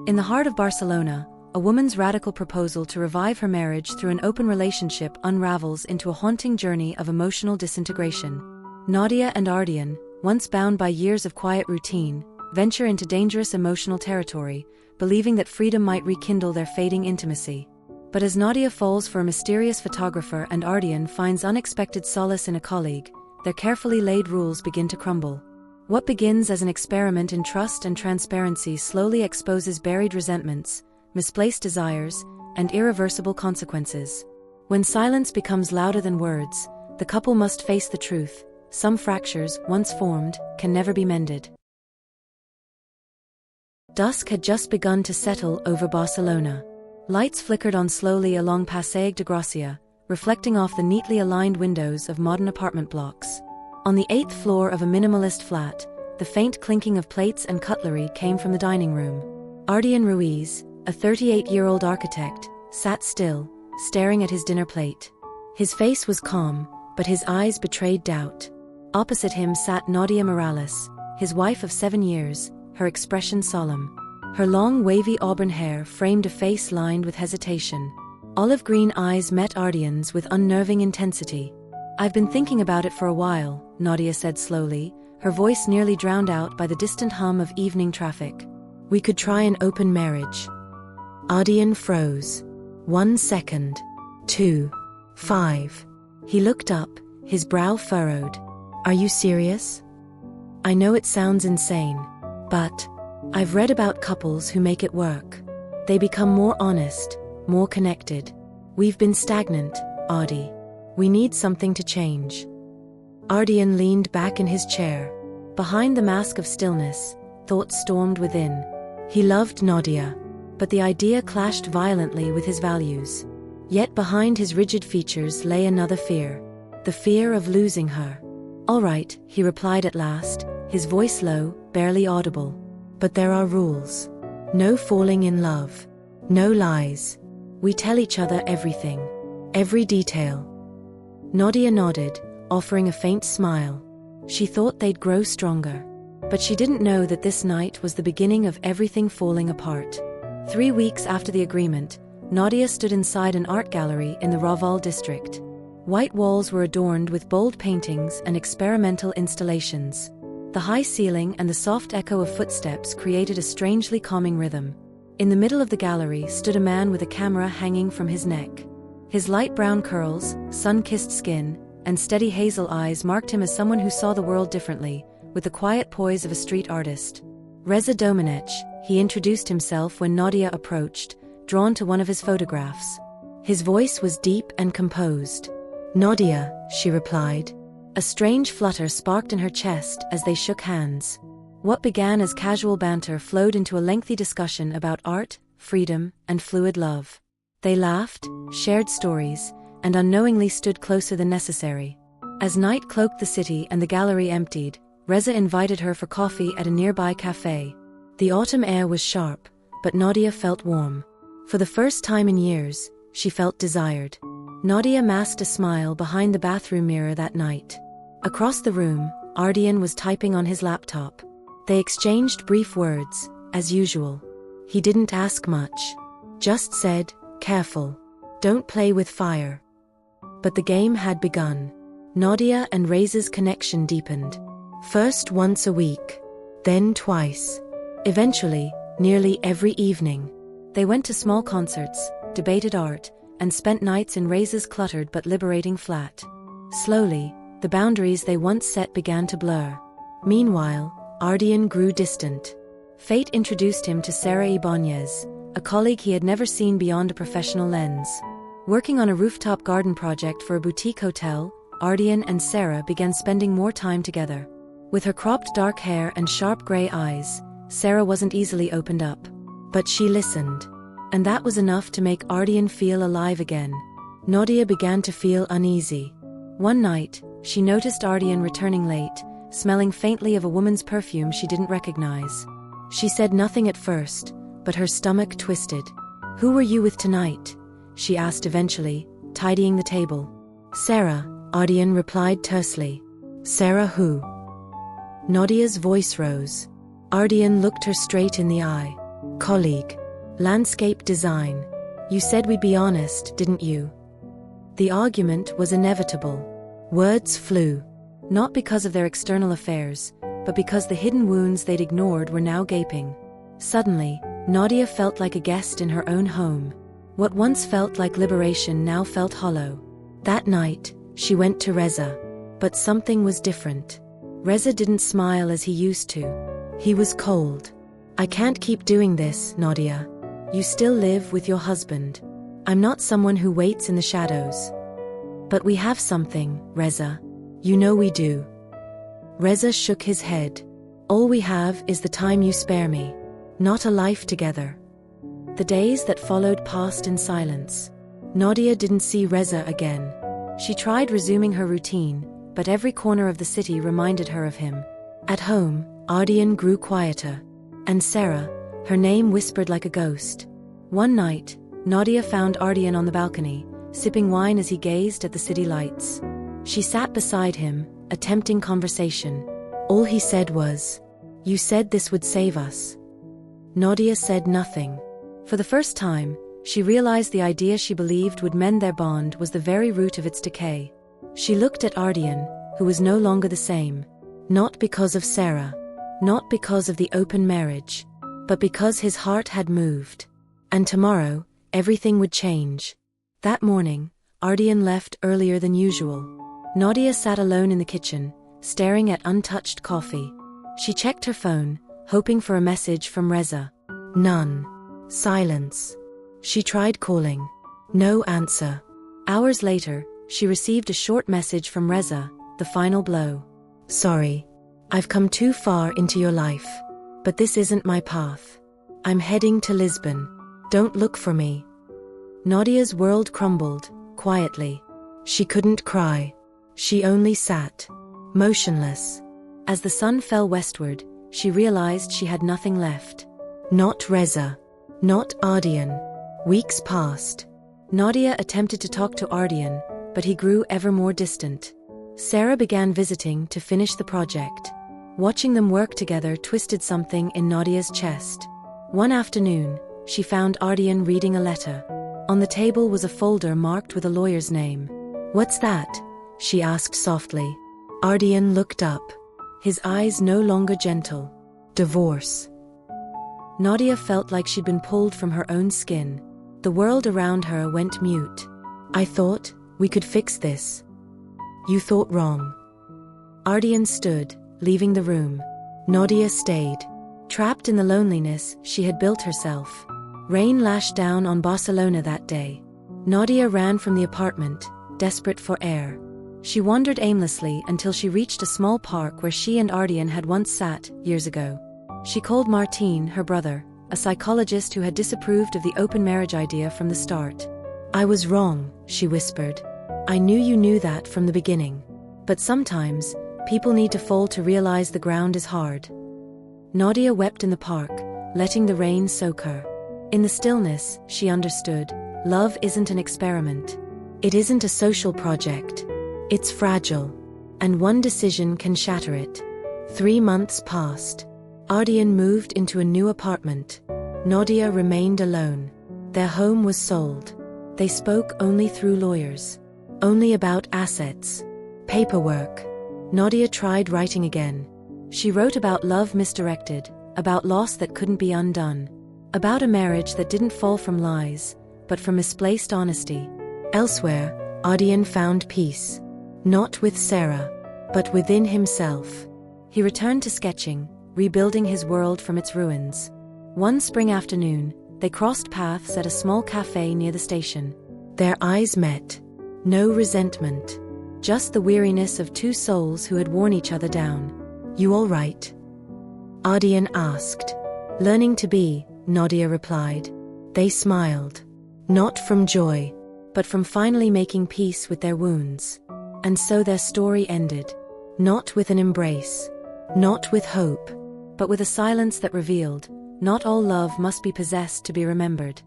In the heart of Barcelona, a woman's radical proposal to revive her marriage through an open relationship unravels into a haunting journey of emotional disintegration. Nadia and Ardián, once bound by years of quiet routine, venture into dangerous emotional territory, believing that freedom might rekindle their fading intimacy. But as Nadia falls for a mysterious photographer and Ardián finds unexpected solace in a colleague, their carefully laid rules begin to crumble. What begins as an experiment in trust and transparency slowly exposes buried resentments, misplaced desires, and irreversible consequences. When silence becomes louder than words, the couple must face the truth: some fractures, once formed, can never be mended. Dusk had just begun to settle over Barcelona. Lights flickered on slowly along Passeig de Gràcia, reflecting off the neatly aligned windows of modern apartment blocks. On the 8th floor of a minimalist flat, the faint clinking of plates and cutlery came from the dining room. Ardián Ruiz, a 38-year-old architect, sat still, staring at his dinner plate. His face was calm, but his eyes betrayed doubt. Opposite him sat Nadia Morales, his wife of 7 years, her expression solemn. Her long wavy auburn hair framed a face lined with hesitation. Olive green eyes met Ardián's with unnerving intensity. "I've been thinking about it for a while," Nadia said slowly, her voice nearly drowned out by the distant hum of evening traffic. "We could try an open marriage." Ardián froze. 1 second. 2. 5. He looked up, his brow furrowed. "Are you serious? I know it sounds insane, but I've read about couples who make it work. They become more honest, more connected. We've been stagnant, Ardi. We need something to change." Ardián leaned back in his chair. Behind the mask of stillness, thoughts stormed within. He loved Nadia, but the idea clashed violently with his values. Yet behind his rigid features lay another fear: the fear of losing her. "All right," he replied at last, his voice low, barely audible. "But there are rules. No falling in love. No lies. We tell each other everything. Every detail." Nadia nodded, offering a faint smile. She thought they'd grow stronger. But she didn't know that this night was the beginning of everything falling apart. 3 weeks after the agreement, Nadia stood inside an art gallery in the Raval district. White walls were adorned with bold paintings and experimental installations. The high ceiling and the soft echo of footsteps created a strangely calming rhythm. In the middle of the gallery stood a man with a camera hanging from his neck. His light brown curls, sun-kissed skin, and steady hazel eyes marked him as someone who saw the world differently, with the quiet poise of a street artist. "Reza Domenech," he introduced himself when Nadia approached, drawn to one of his photographs. His voice was deep and composed. "Nadia," she replied. A strange flutter sparked in her chest as they shook hands. What began as casual banter flowed into a lengthy discussion about art, freedom, and fluid love. They laughed, shared stories, and unknowingly stood closer than necessary. As night cloaked the city and the gallery emptied, Reza invited her for coffee at a nearby cafe. The autumn air was sharp, but Nadia felt warm. For the first time in years, she felt desired. Nadia masked a smile behind the bathroom mirror that night. Across the room, Ardián was typing on his laptop. They exchanged brief words, as usual. He didn't ask much. Just said, "Careful. Don't play with fire." But the game had begun. Nadia and Reza's connection deepened. First once a week, then twice. Eventually, nearly every evening. They went to small concerts, debated art, and spent nights in Reza's cluttered but liberating flat. Slowly, the boundaries they once set began to blur. Meanwhile, Ardián grew distant. Fate introduced him to Sara Ibáñez, a colleague he had never seen beyond a professional lens. Working on a rooftop garden project for a boutique hotel, Ardián and Sara began spending more time together. With her cropped dark hair and sharp gray eyes, Sara wasn't easily opened up. But she listened. And that was enough to make Ardián feel alive again. Nadia began to feel uneasy. One night, she noticed Ardián returning late, smelling faintly of a woman's perfume she didn't recognize. She said nothing at first, but her stomach twisted. "Who were you with tonight?" she asked eventually, tidying the table. "Sara," Ardián replied tersely. "Sara who?" Nadia's voice rose. Ardián looked her straight in the eye. Colleague. Landscape design. You said we'd be honest, didn't you? The argument was inevitable. Words flew. Not because of their external affairs, but because the hidden wounds they'd ignored were now gaping. Suddenly, Nadia felt like a guest in her own home. What once felt like liberation now felt hollow. That night, she went to Reza. But something was different. Reza didn't smile as he used to. He was cold. I can't keep doing this, Nadia. You still live with your husband. I'm not someone who waits in the shadows. But we have something, Reza. You know we do. Reza shook his head. All we have is the time you spare me. Not a life together. The days that followed passed in silence. Nadia didn't see Reza again. She tried resuming her routine, but every corner of the city reminded her of him. At home, Ardián grew quieter. And Sarah, her name whispered like a ghost. One night, Nadia found Ardián on the balcony, sipping wine as he gazed at the city lights. She sat beside him, attempting conversation. All he said was, "You said this would save us." Nadia said nothing. For the first time, she realized the idea she believed would mend their bond was the very root of its decay. She looked at Ardián, who was no longer the same. Not because of Sarah. Not because of the open marriage. But because his heart had moved. And tomorrow, everything would change. That morning, Ardián left earlier than usual. Nadia sat alone in the kitchen, staring at untouched coffee. She checked her phone, hoping for a message from Reza. None. Silence. She tried calling. No answer. Hours later, she received a short message from Reza, the final blow. Sorry. I've come too far into your life. But this isn't my path. I'm heading to Lisbon. Don't look for me. Nadia's world crumbled, quietly. She couldn't cry. She only sat, motionless. As the sun fell westward, she realized she had nothing left. Not Reza. Not Ardián. Weeks passed. Nadia attempted to talk to Ardián, but he grew ever more distant. Sarah began visiting to finish the project. Watching them work together twisted something in Nadia's chest. One afternoon, she found Ardián reading a letter. On the table was a folder marked with a lawyer's name. "What's that?" she asked softly. Ardián looked up. His eyes no longer gentle. Divorce. Nadia felt like she'd been pulled from her own skin. The world around her went mute. "I thought we could fix this." "You thought wrong." Ardián stood, leaving the room. Nadia stayed. Trapped in the loneliness she had built herself. Rain lashed down on Barcelona that day. Nadia ran from the apartment, desperate for air. She wandered aimlessly until she reached a small park where she and Ardián had once sat, years ago. She called Martín, her brother, a psychologist who had disapproved of the open marriage idea from the start. "I was wrong," she whispered. "I knew you knew that from the beginning. But sometimes, people need to fall to realize the ground is hard." Nadia wept in the park, letting the rain soak her. In the stillness, she understood. Love isn't an experiment. It isn't a social project. It's fragile. And one decision can shatter it. 3 months passed. Ardián moved into a new apartment. Nadia remained alone. Their home was sold. They spoke only through lawyers. Only about assets. Paperwork. Nadia tried writing again. She wrote about love misdirected, about loss that couldn't be undone, about a marriage that didn't fall from lies, but from misplaced honesty. Elsewhere, Ardián found peace. Not with Sarah, but within himself. He returned to sketching, rebuilding his world from its ruins. One spring afternoon, they crossed paths at a small cafe near the station. Their eyes met. No resentment. Just the weariness of two souls who had worn each other down. "You all right?" Ardián asked. "Learning to be," Nadia replied. They smiled. Not from joy, but from finally making peace with their wounds. And so their story ended. Not with an embrace. Not with hope. But with a silence that revealed, not all love must be possessed to be remembered.